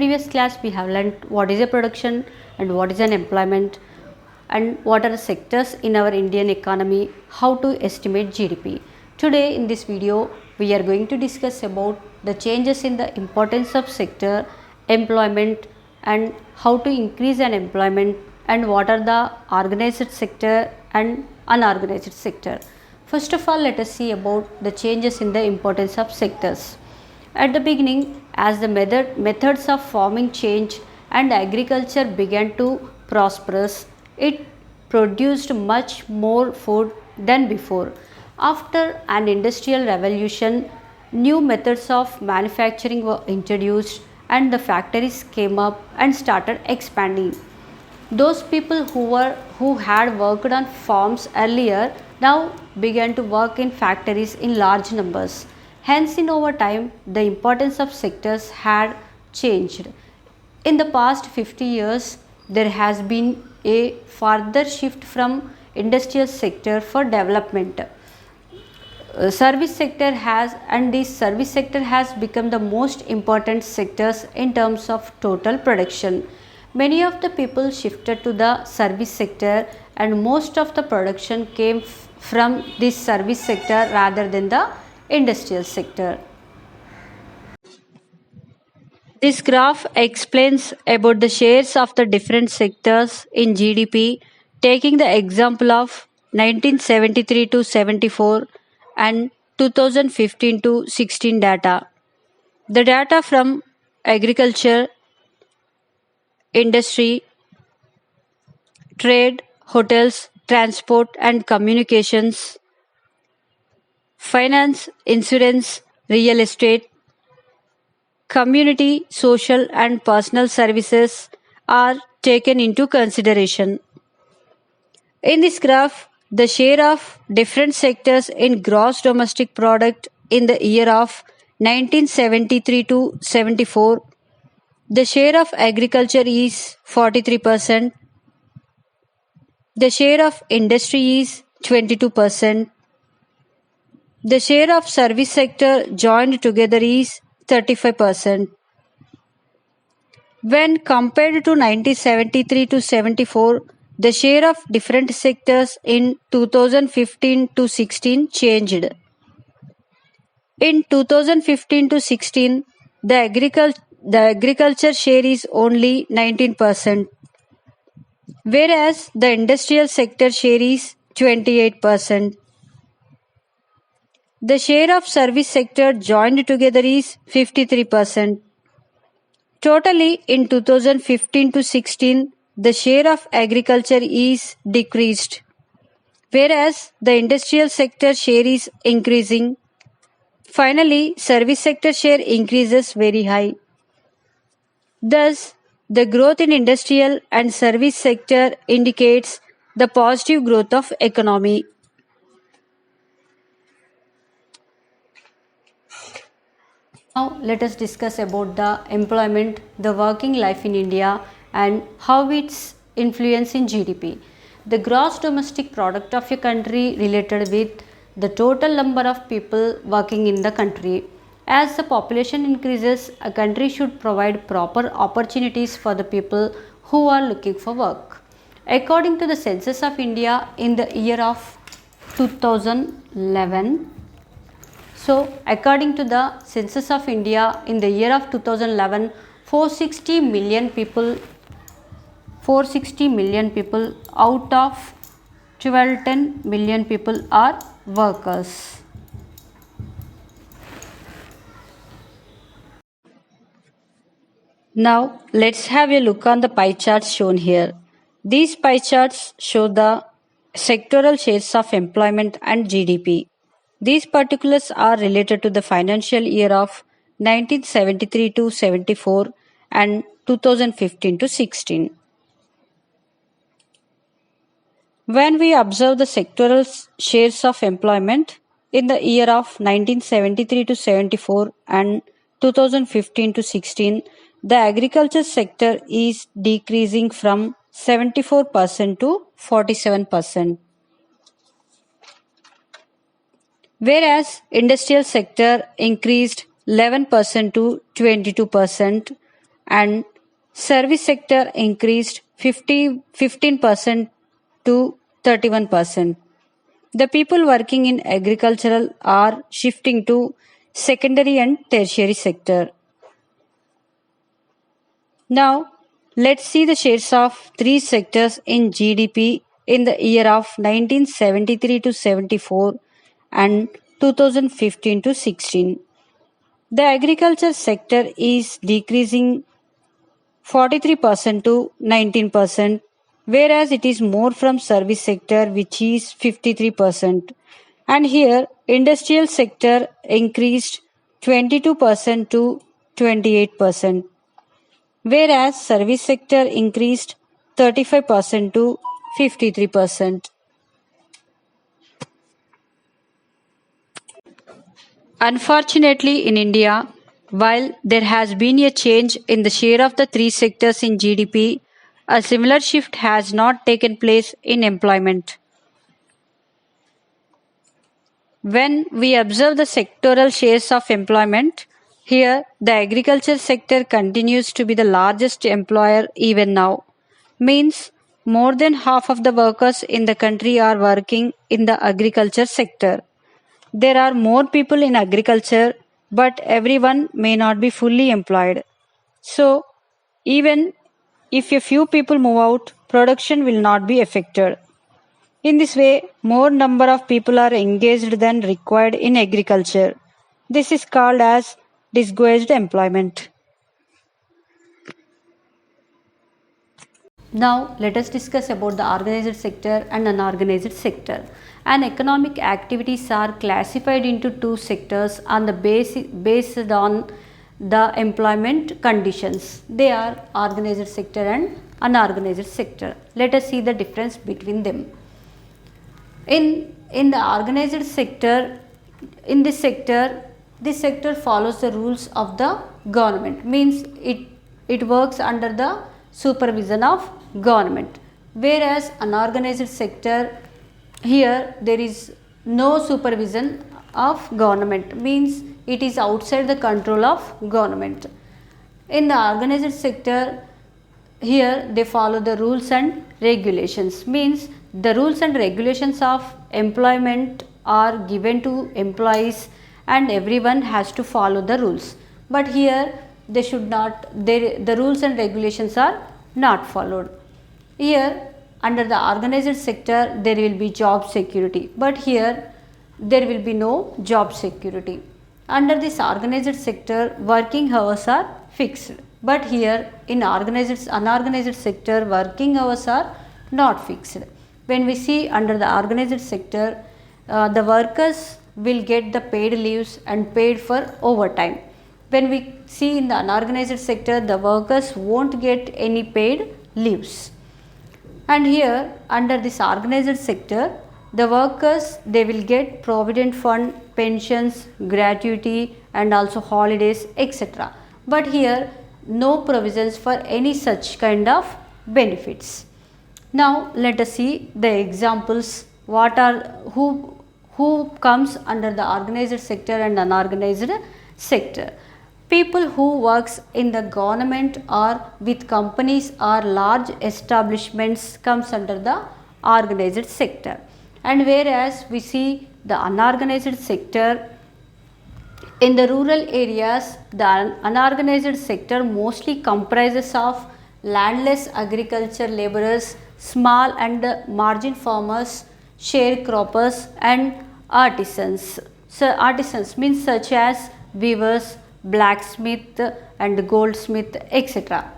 previous class we have learned what is a production and what is an employment and what are the sectors in our Indian economy, how to estimate GDP. Today in this video we are going to discuss about the changes in the importance of sector, employment and how to increase an employment and what are the organized sector and unorganized sector. First of all, let us see about the changes in the importance of sectors. At the beginning, as the methods of farming changed and agriculture began to prosper, it produced much more food than before. After an industrial revolution, new methods of manufacturing were introduced and the factories came up and started expanding. Those people who had worked on farms earlier now began to work in factories in large numbers. Hence, in over time, the importance of sectors had changed. In the past 50 years, there has been a further shift from industrial sector for development. Service sector has and this service sector has become the most important sectors in terms of total production. Many of the people shifted to the service sector and most of the production came from this service sector rather than the industrial sector. This graph explains about the shares of the different sectors in GDP, taking the example of 1973 to 74 and 2015 to 16 data. The data from agriculture, industry, trade, hotels, transport and communications, finance, insurance, real estate, community, social and personal services are taken into consideration. In this graph, the share of different sectors in gross domestic product in the year of 1973 to 74, the share of agriculture is 43%, the share of industry is 22%, the share of service sector joined together is 35%. When compared to 1973 to 74, the share of different sectors in 2015 to 16 changed. In 2015 to 16, the agriculture share is only 19%, whereas the industrial sector share is 28%. The share of service sector joined together is 53%. Totally in 2015 to 16, the share of agriculture is decreased, whereas the industrial sector share is increasing. Finally, service sector share increases very high. Thus, the growth in industrial and service sector indicates the positive growth of economy. Now let us discuss about the employment, the working life in India and how its influence in GDP. The gross domestic product of a country related with the total number of people working in the country. As the population increases, a country should provide proper opportunities for the people who are looking for work. According to the Census of India in the year of 2011, according to the Census of India in the year of 2011, 460 million people out of 1210 million people are workers. Now let's have a look on the pie charts shown here. These pie charts show the sectoral shares of employment and GDP. These particulars are related to the financial year of 1973 to 74 and 2015 to 16. When we observe the sectoral shares of employment in the year of 1973 to 74 and 2015 to 16, the agriculture sector is decreasing from 74% to 47%. Whereas industrial sector increased 11% to 22%, and service sector increased 15% to 31%. The people working in agricultural are shifting to secondary and tertiary sector. Now, let's see the shares of three sectors in GDP in the year of 1973 to 74 and 2015 to 16. The agriculture sector is decreasing 43% to 19%, whereas it is more from service sector which is 53%. And here industrial sector increased 22% to 28%, whereas service sector increased 35% to 53%. Unfortunately, in India, while there has been a change in the share of the three sectors in GDP, a similar shift has not taken place in employment. When we observe the sectoral shares of employment, here the agriculture sector continues to be the largest employer even now. Means more than half of the workers in the country are working in the agriculture sector. There are more people in agriculture, but everyone may not be fully employed. So, even if a few people move out, production will not be affected. In this way, more number of people are engaged than required in agriculture. This is called as disguised employment. Now, let us discuss about the organized sector and unorganized sector. And economic activities are classified into two sectors on the based on the employment conditions. They are organized sector and unorganized sector. Let us see the difference between them. In the organized sector, in this sector follows the rules of the government. Means it works under the supervision of government, whereas unorganized sector, here there is no supervision of government, means it is outside the control of government. In the organized sector, here they follow the rules and regulations, means the rules and regulations of employment are given to employees and everyone has to follow the rules, but here they should not, the rules and regulations are not followed. Here under the organized sector there will be job security, but here there will be no job security. Under this organized sector, working hours are fixed, but here in unorganized sector, working hours are not fixed. When we see under the organized sector, the workers will get the paid leaves and paid for overtime. When we see in the unorganized sector, the workers won't get any paid leaves. And here under this organized sector, the workers, they will get provident fund, pensions, gratuity and also holidays, etc. But here no provisions for any such kind of benefits. Now let us see the examples. What are who comes under the organized sector and unorganized sector? People who works in the government or with companies or large establishments comes under the organized sector. And whereas we see the unorganized sector, in the rural areas, the unorganized sector mostly comprises of landless agriculture laborers, small and margin farmers, sharecroppers and artisans. So artisans means such as weavers, blacksmith and goldsmith, etc.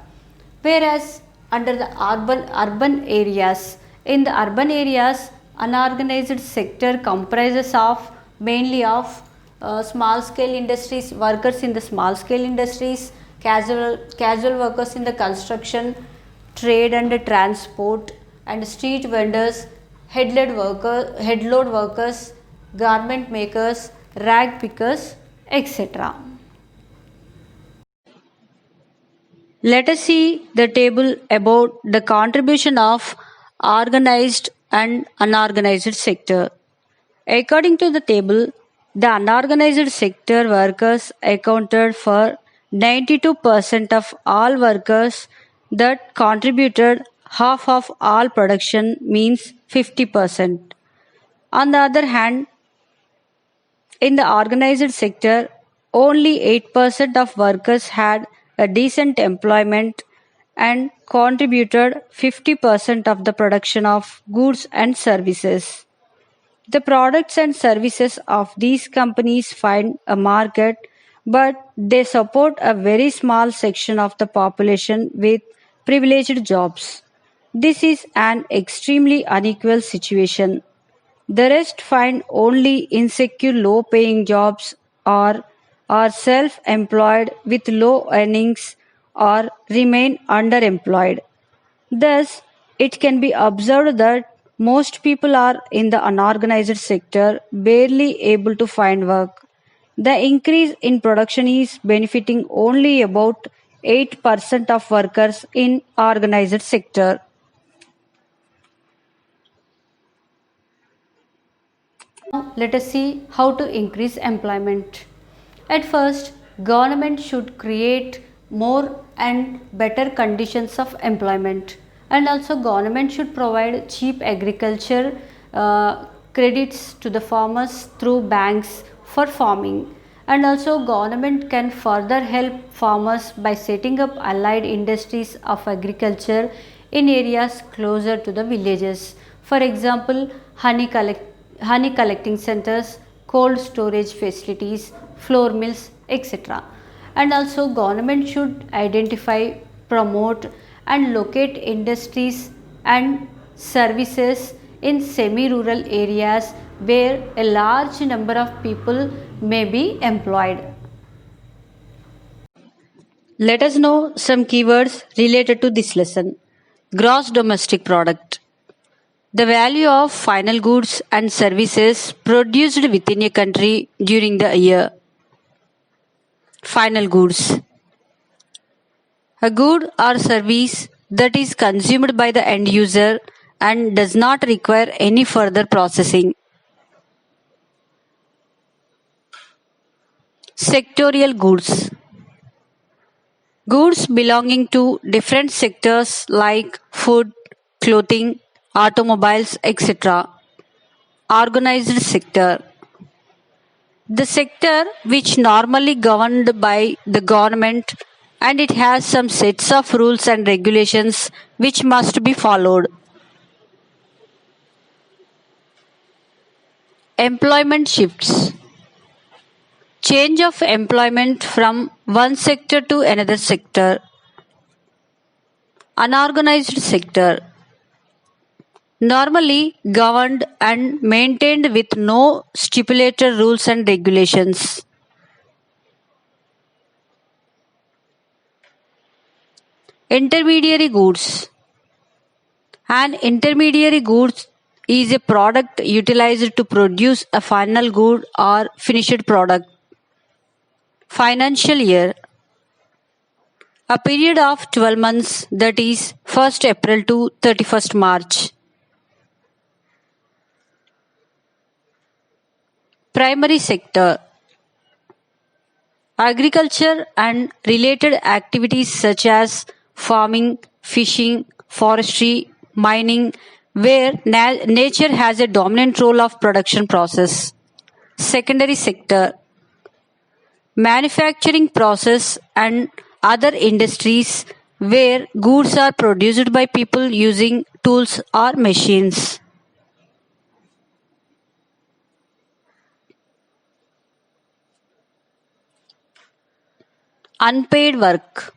Whereas under the urban areas, in the urban areas, unorganized sector comprises of mainly of small scale industries, workers in the small scale industries, casual workers in the construction, trade and transport, and street vendors, headload workers, garment makers, rag pickers, etc. Let us see the table about the contribution of organized and unorganized sector. According to the table, the unorganized sector workers accounted for 92% of all workers that contributed half of all production means 50%. On the other hand, in the organized sector, only 8% of workers had a decent employment and contributed 50% of the production of goods and services. The products and services of these companies find a market, but they support a very small section of the population with privileged jobs. This is an extremely unequal situation. The rest find only insecure low paying jobs or are self employed with low earnings or remain underemployed. Thus, it can be observed that most people are in the unorganized sector barely able to find work. The increase in production is benefiting only about 8% of workers in organized sector. Now let us see how to increase employment. At first, government should create more and better conditions of employment, and also government should provide cheap agriculture credits to the farmers through banks for farming, and also government can further help farmers by setting up allied industries of agriculture in areas closer to the villages. For example, honey collecting centers, cold storage facilities, flour mills, etc. And also government should identify, promote and locate industries and services in semi-rural areas where a large number of people may be employed. Let us know some keywords related to this lesson. Gross domestic product. The value of final goods and services produced within a country during the year. Final goods. A good or service that is consumed by the end user and does not require any further processing. Sectorial goods. Goods belonging to different sectors like food, clothing, automobiles, etc. Organized sector. The sector which normally governed by the government and it has some sets of rules and regulations which must be followed. Employment shifts. Change of employment from one sector to another sector. Unorganized sector. Normally governed and maintained with no stipulated rules and regulations. Intermediary goods. An intermediary goods is a product utilized to produce a final good or finished product. Financial year. A period of 12 months, that is 1st April to 31st March. Primary sector. Agriculture and related activities such as farming, fishing, forestry, mining, where nature has a dominant role of production process. Secondary sector. Manufacturing process and other industries where goods are produced by people using tools or machines. Unpaid work.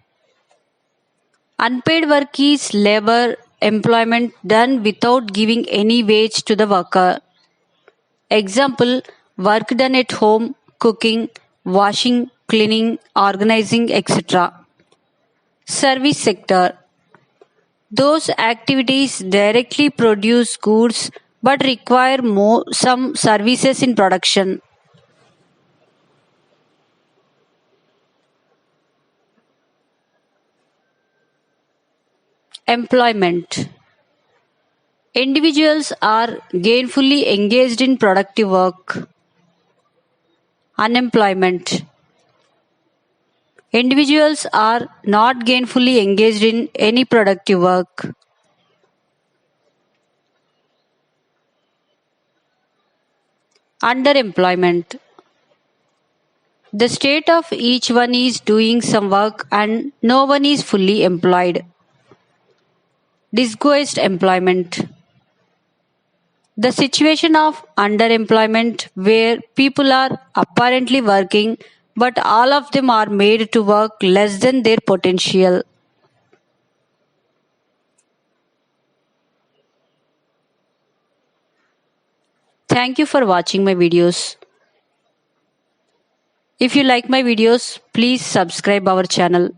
Unpaid work is labor employment done without giving any wage to the worker. Example, work done at home, cooking, washing, cleaning, organizing, etc. Service sector. Those activities directly produce goods but require some services in production. Employment. Individuals are gainfully engaged in productive work. Unemployment. Individuals are not gainfully engaged in any productive work. Underemployment. The state of each one is doing some work and no one is fully employed. Disguised employment. The situation of underemployment where people are apparently working but all of them are made to work less than their potential. Thank you for watching my videos. If you like my videos, please subscribe our channel.